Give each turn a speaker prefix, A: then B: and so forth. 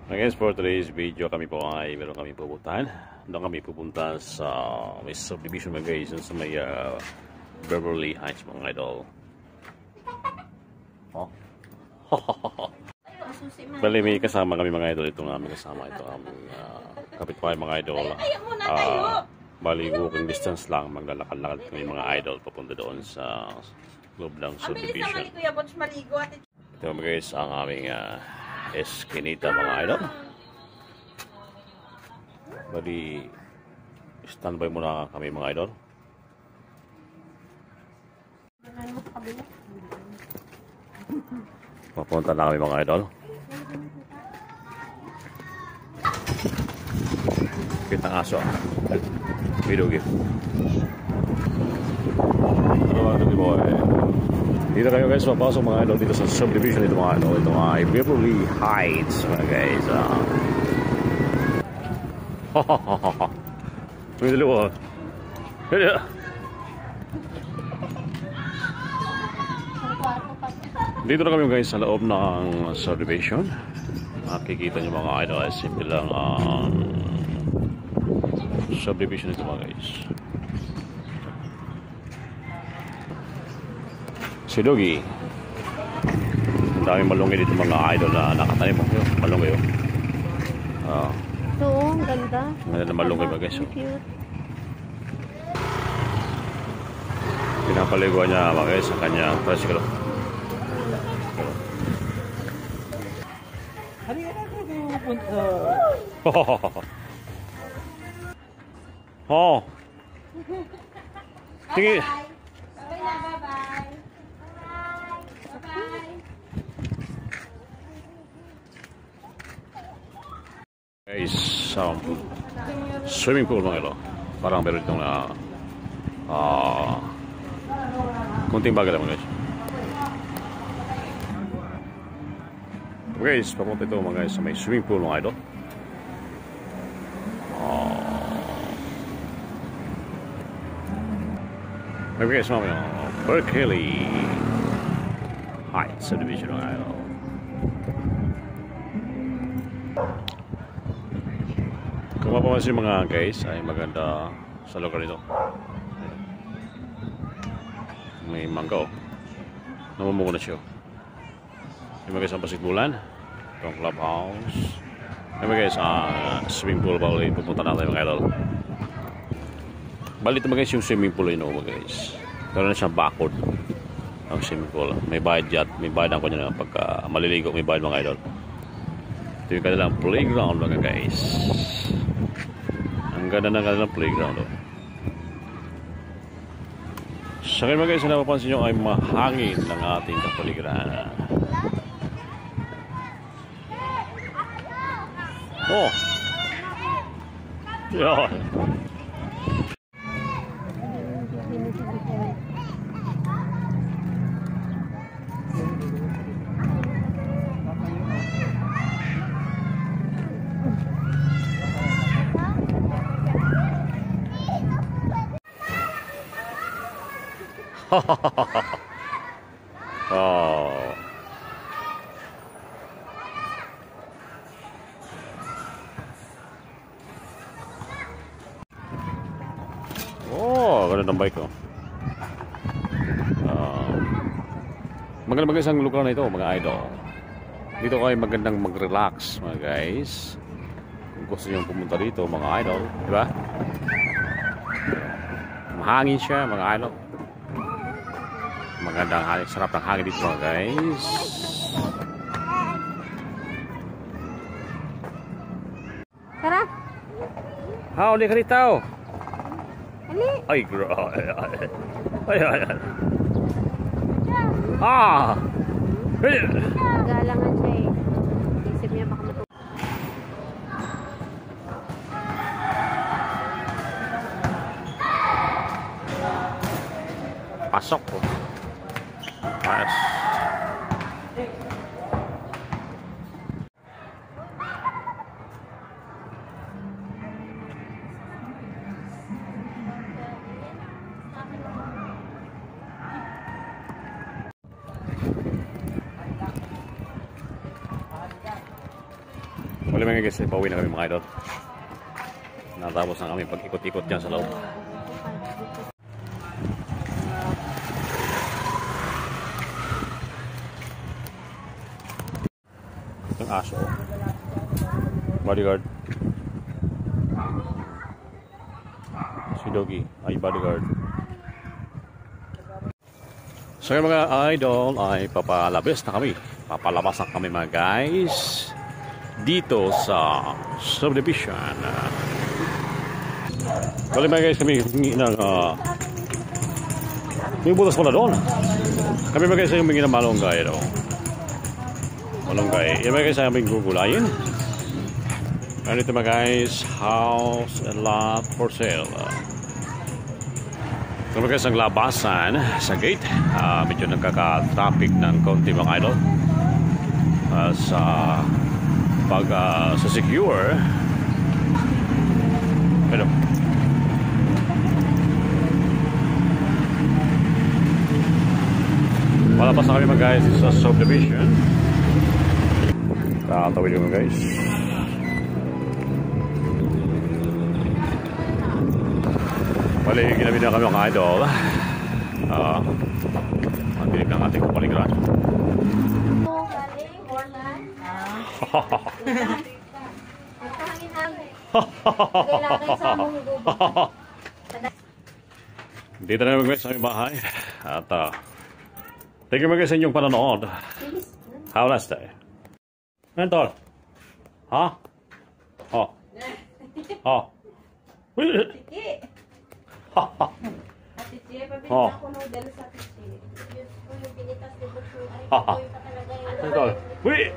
A: Guys, for today's video kami po ay meron kami pupuntahan. Doon kami pupunta sa may subdivision mga guys sa may Beverly Heights mga idol. Oh. Bali may kasama kami mga idol. Ito nga aming kasama. Ito aming kapitbahay mga idol. Bali walking distance lang. Maglalakad-lakad kami mga idol papunta doon sa loob ng subdivision. Ito mga guys ang aming Eskinita mga idol. Bali standby muna kami mga idol. Papunta na kami mga idol. Kita ng aso. Video gift. Ano ba boy? Dito kayo guys, papasok mga idol dito sa subdivision ito mga idol. Ito ay Beverly Heights mga guys. May dalawa. Dito na kami guys sa loob ng subdivision. Makikita nyo mga idol ay simple lang ang subdivision ito mga guys. Si Doggy. Ang daming malunggay dito mga idol na nakatanim mo. Malunggay oh.
B: Ito, ang ganda.
A: Ang ganda na malunggay ba guys?
B: Cute.
A: Pinapaliguan niya mga guys sa kanyang tricycle. Oh. Sige. Guys, swimming pool mga ilo. Parang meron itong kunting bagay lang mga guys. Guys, papunta ito mga guys sa may swimming pool mga ilo. Okay guys, mamaya Berkeley Heights subdivision mga ilo. Kung mapapansin mga guys ay maganda sa lugar nito. May mangga oh. Namumuo na siya. Yung mga guys ang basketbulan. Itong clubhouse. Yung mga guys swimming pool bali pupunta natin mga idol. Bali ito mga guys yung swimming pool yun mga guys. Pero na siyang backward ang swimming pool. May bayad ang kanya na pagka maliligo may bayad mga idol. Ito yung kanilang playground mga guys. Ang ganda ng kanilang playground oh. Sa akin mga guys, na napapansin nyo ay mahangin ng ating kapaligiran. Oh! Yan! Oh. Oh, ganda ng bike oh. Magandang isang lugar na ito mga idol. Dito kayo magandang mag-relax mga guys. Kung gusto nyo pumunta dito mga idol, di ba? Mahangin siya mga idol. Magandang hangin, sarap ng hangin dito mga guys.
B: Tara.
A: Uli ka rito.
B: Ali.
A: Ay, grabe. Ay.
B: Galangan siya eh. Isip niya baka matuwa.
A: Pasok po. Yes. Wala mga guys, pauwi na kami mga idol. Natapos na kami pag-ikot-ikot dyan sa loob. Itong aso. Bodyguard. Si Doggy ay bodyguard. So yung mga idol ay papalabas na kami. Papalabas na kami mga guys. Dito sa subdivision. Bali mga guys kami humingi ng may butas pala doon. Kami mga guys ay humingi ng malunggay. Malunggay. Yan mga guys ay aming gugulayin. And ito mga guys, house and lot for sale. Ito mga guys ang labasan sa gate. Medyo nagkaka-traffic ng konti mga idol. Sa secure. Pero palabas na kami mga guys sa subdivision. Tatawid yung mga guys. Bali, ginamit na kami mga idol. Ang dinig ng ating kapaligiran. Dito na naman sa aming bahay. At thank you mga sa inyong panonood. Have a nice day. Mentor. Ha? Oh. Oh.
B: Ate Che, pabili ako noodle sa Ate Che. Yun po yung pinitas ni Butch. Ay, ito yung pa talaga yung...
A: Mentor. Wait.